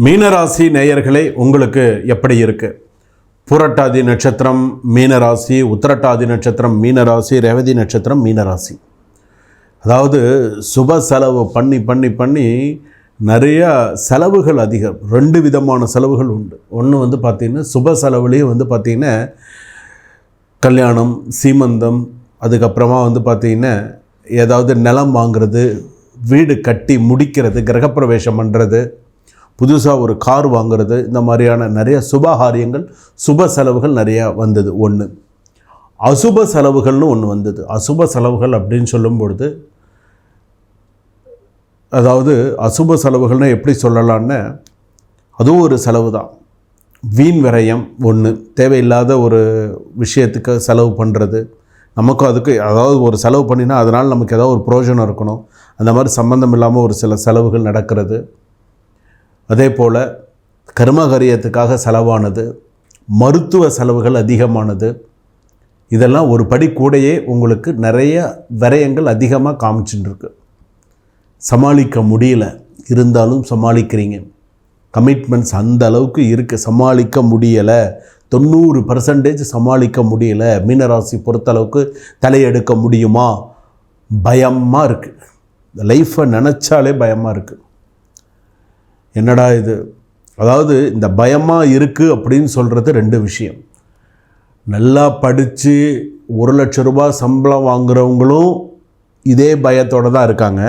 மீனராசி நேயர்களே, உங்களுக்கு எப்படி இருக்கு? புரட்டாதி நட்சத்திரம் மீனராசி, உத்திரட்டாதி நட்சத்திரம் மீனராசி, ரேவதி நட்சத்திரம் மீனராசி. அதாவது சுப செலவு பண்ணி நிறைய செலவுகள் அதிகம். ரெண்டு விதமான செலவுகள் உண்டு. ஒன்று பார்த்திங்கன்னா சுப செலவுலேயே பார்த்திங்கன்னா கல்யாணம், சீமந்தம், அதுக்கப்புறமா பார்த்திங்கன்னா ஏதாவது நிலம் வாங்கிறது, வீடு கட்டி முடிக்கிறது, கிரகப்பிரவேசம் பண்ணுறது, புதுசாக ஒரு கார் வாங்கிறது, இந்த மாதிரியான நிறைய சுபகாரியங்கள், சுப செலவுகள் நிறையா வந்தது. ஒன்று அசுப செலவுகள்னு ஒன்று வந்தது. அசுப செலவுகள் அப்படின்னு சொல்லும் பொழுது, அதாவது அசுப செலவுகள்னால் எப்படி சொல்லலான்னு, அதுவும் ஒரு செலவு தான். வீண் விரயம் ஒன்று, தேவையில்லாத ஒரு விஷயத்துக்கு செலவு பண்ணுறது. நமக்கும் அதுக்கு அதாவது ஒரு செலவு பண்ணினா அதனால் நமக்கு ஏதாவது ஒரு பிரயோஜனம் இருக்கணும், அந்த மாதிரி சம்பந்தம் இல்லாமல் ஒரு சில செலவுகள் நடக்கிறது. அதே போல் கர்மகாரியத்துக்காக செலவானது, மருத்துவ செலவுகள் அதிகமானது, இதெல்லாம் ஒரு படி கூடையே உங்களுக்கு நிறைய விரயங்கள் அதிகமாக காமிச்சுட்டுருக்கு. சமாளிக்க முடியல, இருந்தாலும் சமாளிக்கிறீங்க. கமிட்மெண்ட்ஸ் அந்த அளவுக்கு இருக்குது, சமாளிக்க முடியலை. 90% சமாளிக்க முடியலை. மீனராசி பொறுத்தளவுக்கு தலையெடுக்க முடியுமா? பயமாக இருக்குது. இந்த லைஃப்பை நினச்சாலே பயமாக இருக்குது. என்னடா இது? அதாவது இந்த பயமாக இருக்குது அப்படின்னு சொல்கிறது ரெண்டு விஷயம். நல்லா படித்து 1,00,000 ரூபாய் சம்பளம் வாங்குகிறவங்களும் இதே பயத்தோடு தான் இருக்காங்க.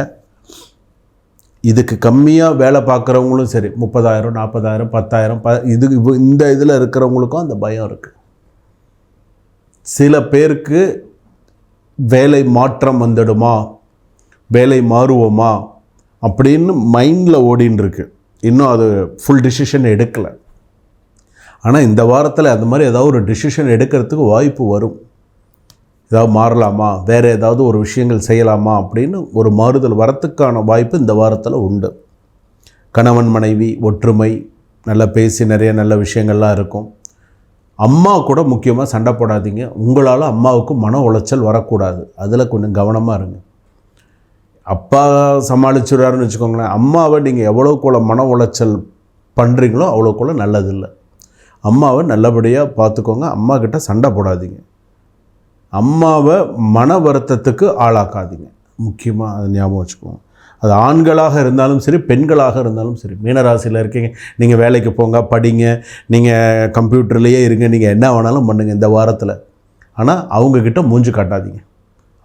இதுக்கு கம்மியாக வேலை பார்க்குறவங்களும் சரி, 30,000, 40,000, 10,000 இந்த இதில் இருக்கிறவங்களுக்கும் அந்த பயம் இருக்குது. சில பேருக்கு வேலை மாற்றம் வந்துடுமா, வேலை மாறுவோமா அப்படின்னு மைண்டில் ஓடின்னு இருக்கு. இன்னும் அது ஃபுல் டிசிஷன் எடுக்கலை. ஆனால் இந்த வாரத்தில் அந்த மாதிரி ஏதாவது ஒரு டிசிஷன் எடுக்கிறதுக்கு வாய்ப்பு வரும். ஏதாவது மாறலாமா, வேறு ஏதாவது ஒரு விஷயங்கள் செய்யலாமா அப்படின்னு ஒரு மாறுதல் வரத்துக்கான வாய்ப்பு இந்த வாரத்தில் உண்டு. கணவன் மனைவி ஒற்றுமை, நல்லா பேசி நிறைய நல்ல விஷயங்கள்லாம் இருக்கும். அம்மா கூட முக்கியமாக சண்டை போடாதீங்க. உங்களால் அம்மாவுக்கு மன உளைச்சல் வரக்கூடாது, அதில் கொஞ்சம் கவனமாக இருங்க. அப்பா சமாளிச்சுடுறாருன்னு வச்சுக்கோங்களேன், அம்மாவை நீங்கள் எவ்வளோக்குள்ள மன உளைச்சல் பண்ணுறீங்களோ அவ்வளோக்குள்ள நல்லதில்லை. அம்மாவை நல்லபடியாக பார்த்துக்கோங்க. அம்மா கிட்ட சண்டை போடாதீங்க. அம்மாவை மன வருத்தத்துக்கு ஆளாக்காதீங்க. முக்கியமாக அதை ஞாபகம் வச்சுக்கோங்க. அது ஆண்களாக இருந்தாலும் சரி, பெண்களாக இருந்தாலும் சரி. மீனராசியில் இருக்கீங்க, நீங்கள் வேலைக்கு போங்க, படிங்க, நீங்கள் கம்ப்யூட்டர்லேயே இருங்க, நீங்கள் என்ன வேணாலும் பண்ணுங்கள் இந்த வாரத்தில். ஆனால் அவங்கக்கிட்ட மூஞ்சி காட்டாதீங்க.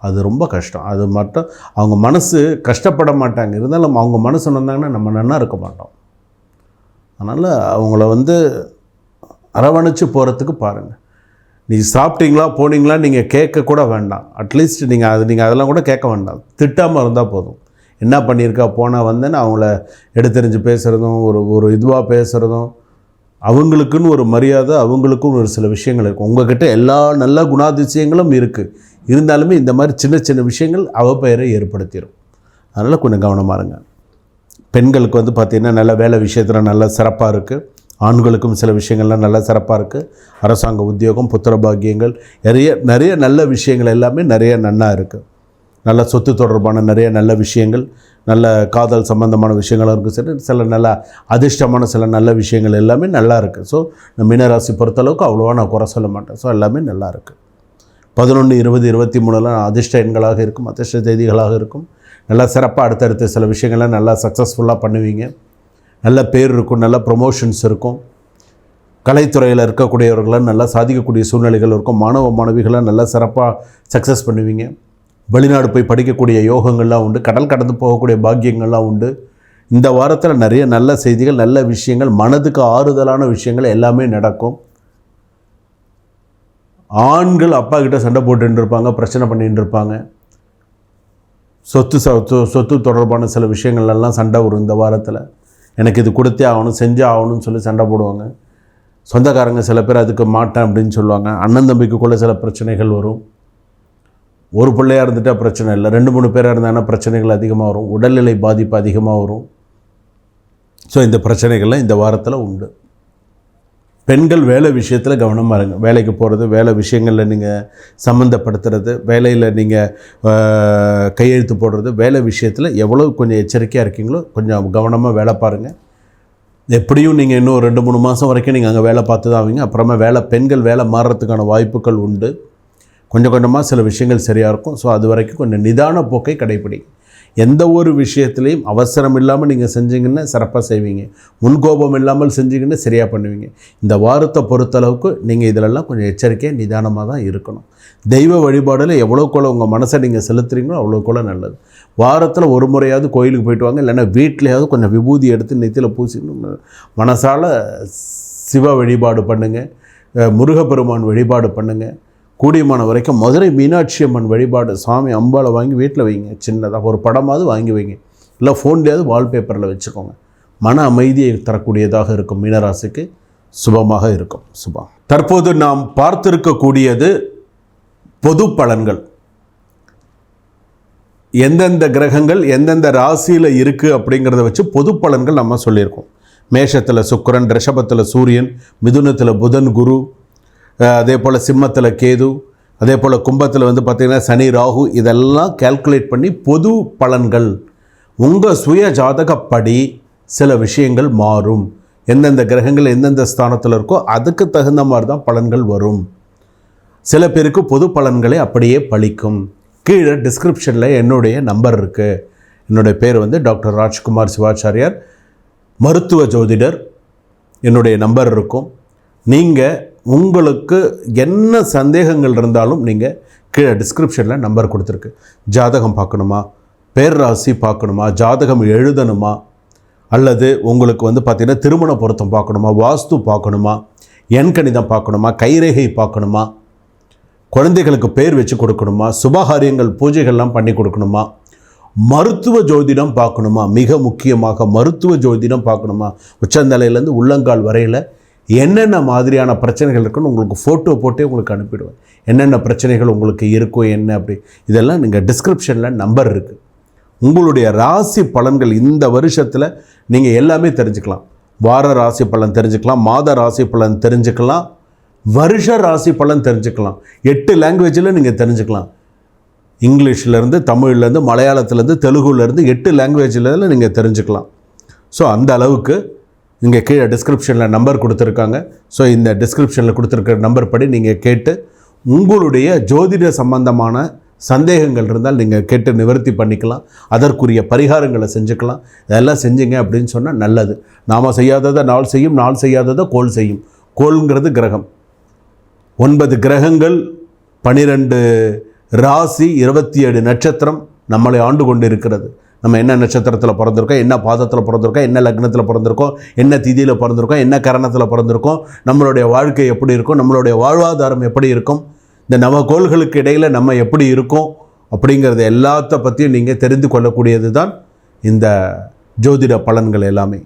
அது ரொம்ப கஷ்டம். அது மட்டும் அவங்க மனசு கஷ்டப்பட மாட்டாங்க, இருந்தாலும் அவங்க மனசு வந்தாங்கன்னா நம்ம நன்னா இருக்க மாட்டோம். அதனால் அவங்கள அரவணைச்சு போகிறதுக்கு பாருங்கள். நீங்கள் சாப்பிட்டீங்களா, போனீங்களா நீங்கள் கேட்கக்கூட வேண்டாம். அட்லீஸ்ட் நீங்கள் அதெல்லாம் கூட கேட்க வேண்டாம். திட்டாமல் இருந்தால் போதும். என்ன பண்ணியிருக்கா, போனால் வந்தேன்னு அவங்கள எடுத்தெறிஞ்சு பேசுகிறதும், ஒரு இதுவாக பேசுகிறதும், அவங்களுக்குன்னு ஒரு மரியாதை, அவங்களுக்குன்னு ஒரு சில விஷயங்கள் இருக்கும். உங்கள்கிட்ட எல்லா நல்ல குணாதிசயங்களும் இருக்குது, இருந்தாலுமே இந்த மாதிரி சின்ன சின்ன விஷயங்கள் அவப்பெயரை ஏற்படுத்திடும். அதனால் கொஞ்சம் கவனமாக இருங்க. பெண்களுக்கு பார்த்திங்கன்னா நல்ல வேலை விஷயத்தில் நல்ல சிறப்பாக இருக்குது. ஆண்களுக்கும் சில விஷயங்கள்லாம் நல்லா சிறப்பாக இருக்குது. அரசாங்க உத்தியோகம், புத்திர பாக்கியங்கள், நிறைய நல்ல விஷயங்கள் எல்லாமே நிறைய நன்னா இருக்குது. நல்ல சொத்து தொடர்பான நிறைய நல்ல விஷயங்கள், நல்ல காதல் சம்பந்தமான விஷயங்களும் இருக்குது. சரி, சில நல்ல அதிர்ஷ்டமான சில நல்ல விஷயங்கள் எல்லாமே நல்லா இருக்குது. ஸோ நான் மீனராசி பொறுத்தளவுக்கு அவ்வளோவா நான் குறை சொல்ல மாட்டேன். ஸோ எல்லாமே நல்லா இருக்குது. 11, 20, 23 அதிர்ஷ்ட எண்களாக இருக்கும், அதிர்ஷ்ட தேதிகளாக இருக்கும். நல்லா சிறப்பாக அடுத்தடுத்த சில விஷயங்கள்லாம் நல்லா சக்ஸஸ்ஃபுல்லாக பண்ணுவீங்க. நல்ல பேர் இருக்கும், நல்ல ப்ரொமோஷன்ஸ் இருக்கும். கலைத்துறையில் இருக்கக்கூடியவர்களாக நல்லா சாதிக்கக்கூடிய சூழ்நிலைகள் இருக்கும். மாணவ மாணவிகளாக நல்லா சிறப்பாக சக்ஸஸ் பண்ணுவீங்க. வெளிநாடு போய் படிக்கக்கூடிய யோகங்கள்லாம் உண்டு. கடல் கடந்து போகக்கூடிய பாக்கியங்கள்லாம் உண்டு. இந்த வாரத்தில் நிறைய நல்ல செய்திகள், நல்ல விஷயங்கள், மனதுக்கு ஆறுதலான விஷயங்கள் எல்லாமே நடக்கும். ஆண்கள் அப்பா கிட்ட சண்டை போட்டுட்டு இருப்பாங்க, பிரச்சனை பண்ணிட்டு இருப்பாங்க. சொத்து தொடர்பான சில விஷயங்கள்லாம் சண்டை வரும் இந்த வாரத்தில். எனக்கு இது கொடுத்தே ஆகணும், செஞ்சே ஆகணும்னு சொல்லி சண்டை போடுவாங்க. சொந்தக்காரங்க சில பேர் அதுக்கு மாட்டேன் அப்படின்னு சொல்லுவாங்க. அண்ணன் தம்பிக்குள்ளே சில பிரச்சனைகள் வரும். ஒரு பிள்ளையாக இருந்துட்டால் பிரச்சனை இல்லை, 2-3 பேராக இருந்தாங்கன்னா பிரச்சனைகள் அதிகமாக வரும். உடல்நிலை பாதிப்பு அதிகமாக வரும். ஸோ இந்த பிரச்சனைகள்லாம் இந்த வாரத்தில் உண்டு. பெண்கள் வேலை விஷயத்தில் கவனமாக இருங்க. வேலைக்கு போகிறது, வேலை விஷயங்களில் நீங்கள் சம்மந்தப்படுத்துறது, வேலையில் நீங்கள் கையெழுத்து போடுறது, வேலை விஷயத்தில் எவ்வளோ கொஞ்சம் எச்சரிக்கையாக இருக்கீங்களோ கொஞ்சம் கவனமாக வேலை பாருங்கள். எப்படியும் நீங்கள் இன்னும் 2-3 மாதம் வரைக்கும் நீங்கள் அங்கே வேலை பார்த்து தான் ஆவீங்க. அப்புறமா பெண்கள் வேலை மாறுறதுக்கான வாய்ப்புகள் உண்டு. கொஞ்சம் கொஞ்சமாக சில விஷயங்கள் சரியாக இருக்கும். ஸோ அது வரைக்கும் கொஞ்சம் நிதான போக்கை கடைப்பிடி. எந்த ஒரு விஷயத்துலையும் அவசரம் இல்லாமல் நீங்கள் செஞ்சீங்கன்னா சிறப்பாக செய்வீங்க. முன்கோபம் இல்லாமல் செஞ்சீங்கன்னா சரியாக பண்ணுவீங்க. இந்த வாரத்தை பொறுத்தளவுக்கு நீங்கள் இதிலெல்லாம் கொஞ்சம் எச்சரிக்கையாக நிதானமாக தான் இருக்கணும். தெய்வ வழிபாடில் எவ்வளோக்குள்ள உங்கள் மனசை நீங்கள் செலுத்துறீங்களோ அவ்வளோக்குள்ள நல்லது. வாரத்தில் ஒரு முறையாவது கோயிலுக்கு போயிட்டு வாங்க. இல்லைன்னா வீட்லேயாவது கொஞ்சம் விபூதி எடுத்து நெத்தியில் பூசி மனசால் சிவ வழிபாடு பண்ணுங்கள், முருகப்பெருமான் வழிபாடு பண்ணுங்கள். கூடியமான வரைக்கும் மதுரை மீனாட்சி அம்மன் வழிபாடு, சாமி அம்பாவை வாங்கி வீட்டில் வைங்க. சின்னதாக ஒரு படமாவது வாங்கி வைங்க. இல்லை ஃபோன்லேயாவது வால்பேப்பரில் வச்சுக்கோங்க. மன அமைதியை தரக்கூடியதாக இருக்கும். மீனராசிக்கு சுபமாக இருக்கும். சுபம். தற்போது நாம் பார்த்திருக்கக்கூடியது பொது பலன்கள். எந்தெந்த கிரகங்கள் எந்தெந்த ராசியில் இருக்குது அப்படிங்கிறத வச்சு பொது பலன்கள் நம்ம சொல்லியிருக்கோம். மேஷத்தில் சுக்கிரன், ரிஷபத்தில் சூரியன், மிதுனத்தில் புதன், குரு, அதே போல் சிம்மத்தில் கேது, அதே போல் கும்பத்தில் பார்த்திங்கன்னா சனி, ராகு, இதெல்லாம் கால்குலேட் பண்ணி பொது பலன்கள். உங்கள் சுய ஜாதகப்படி சில விஷயங்கள் மாறும். எந்தெந்த கிரகங்கள் எந்தெந்த ஸ்தானத்தில் இருக்கோ அதுக்கு தகுந்த மாதிரி தான் பலன்கள் வரும். சில பேருக்கு பொது பலன்களே அப்படியே பலிக்கும். கீழே டிஸ்கிரிப்ஷனில் என்னுடைய நம்பர் இருக்குது. என்னுடைய பேர் டாக்டர் ராஜ்குமார் சிவாச்சாரியார், மருத்துவ ஜோதிடர். என்னுடைய நம்பர் இருக்கும். நீங்கள் உங்களுக்கு என்ன சந்தேகங்கள் இருந்தாலும் நீங்கள் கீழே டிஸ்கிரிப்ஷனில் நம்பர் கொடுத்துருக்கு. ஜாதகம் பார்க்கணுமா, பேர்ராசி பார்க்கணுமா, ஜாதகம் எழுதணுமா, அல்லது உங்களுக்கு பார்த்திங்கன்னா திருமண பொருத்தம் பார்க்கணுமா, வாஸ்து பார்க்கணுமா, எண்கணிதம் பார்க்கணுமா, கைரேகை பார்க்கணுமா, குழந்தைகளுக்கு பேர் வச்சு கொடுக்கணுமா, சுபகாரியங்கள் பூஜைகள்லாம் பண்ணி கொடுக்கணுமா, மருத்துவ ஜோதிடம் பார்க்கணுமா, மிக முக்கியமாக மருத்துவ ஜோதிடம் பார்க்கணுமா, உச்சந்தலையிலேருந்து உள்ளங்கால் வரையில் என்னென்ன மாதிரியான பிரச்சனைகள் இருக்குன்னு உங்களுக்கு ஃபோட்டோ போட்டே உங்களுக்கு அனுப்பிடுவேன். என்னென்ன பிரச்சனைகள் உங்களுக்கு இருக்கோ என்ன அப்படி இதெல்லாம் நீங்கள் டிஸ்கிரிப்ஷனில் நம்பர் இருக்குது. உங்களுடைய ராசி பலன்கள் இந்த வருஷத்தில் நீங்கள் எல்லாமே தெரிஞ்சுக்கலாம். வார ராசி பலன் தெரிஞ்சுக்கலாம், மாத ராசி பலன் தெரிஞ்சுக்கலாம், வருஷ ராசி பலன் தெரிஞ்சுக்கலாம். 8 லாங்குவேஜில் நீங்கள் தெரிஞ்சுக்கலாம். இங்கிலீஷ்லேருந்து, தமிழ்லேருந்து, மலையாளத்துலேருந்து, தெலுங்குலேருந்து 8 லாங்குவேஜில் நீங்கள் தெரிஞ்சுக்கலாம். ஸோ அந்த அளவுக்கு இங்கே கீழே டிஸ்கிரிப்ஷனில் நம்பர் கொடுத்துருக்காங்க. ஸோ இந்த டிஸ்கிரிப்ஷனில் கொடுத்துருக்கிற நம்பர் படி நீங்கள் கேட்டு உங்களுடைய ஜோதிட சம்பந்தமான சந்தேகங்கள் இருந்தால் நீங்கள் கேட்டு நிவர்த்தி பண்ணிக்கலாம். அதற்குரிய பரிகாரங்களை செஞ்சுக்கலாம். இதெல்லாம் செஞ்சுங்க அப்படின்னு சொன்னால் நல்லது. நாம் செய்யாததை நாள் செய்யும், நாள் செய்யாததை கோள் செய்யும். கோள்ங்கிறது கிரகம். 9 கிரகங்கள், 12 ராசி, 27 நட்சத்திரம் நம்மளை ஆண்டு கொண்டு இருக்கிறது. நம்ம என்ன நட்சத்திரத்தில் பிறந்திருக்கோம், என்ன பாதத்தில் பிறந்திருக்கோம், என்ன லக்னத்தில் பிறந்திருக்கோம், என்ன திதியில் பிறந்திருக்கோம், என்ன கரணத்தில் பிறந்திருக்கோம், நம்மளுடைய வாழ்க்கை எப்படி இருக்கும், நம்மளுடைய வாழ்வாதாரம் எப்படி இருக்கும், இந்த நவகோள்களுக்கு இடையில் நம்ம எப்படி இருக்கோம் அப்படிங்கிறது எல்லாத்த பற்றியும் நீங்கள் தெரிந்து கொள்ளக்கூடியது தான் இந்த ஜோதிட பலன்கள் எல்லாமே.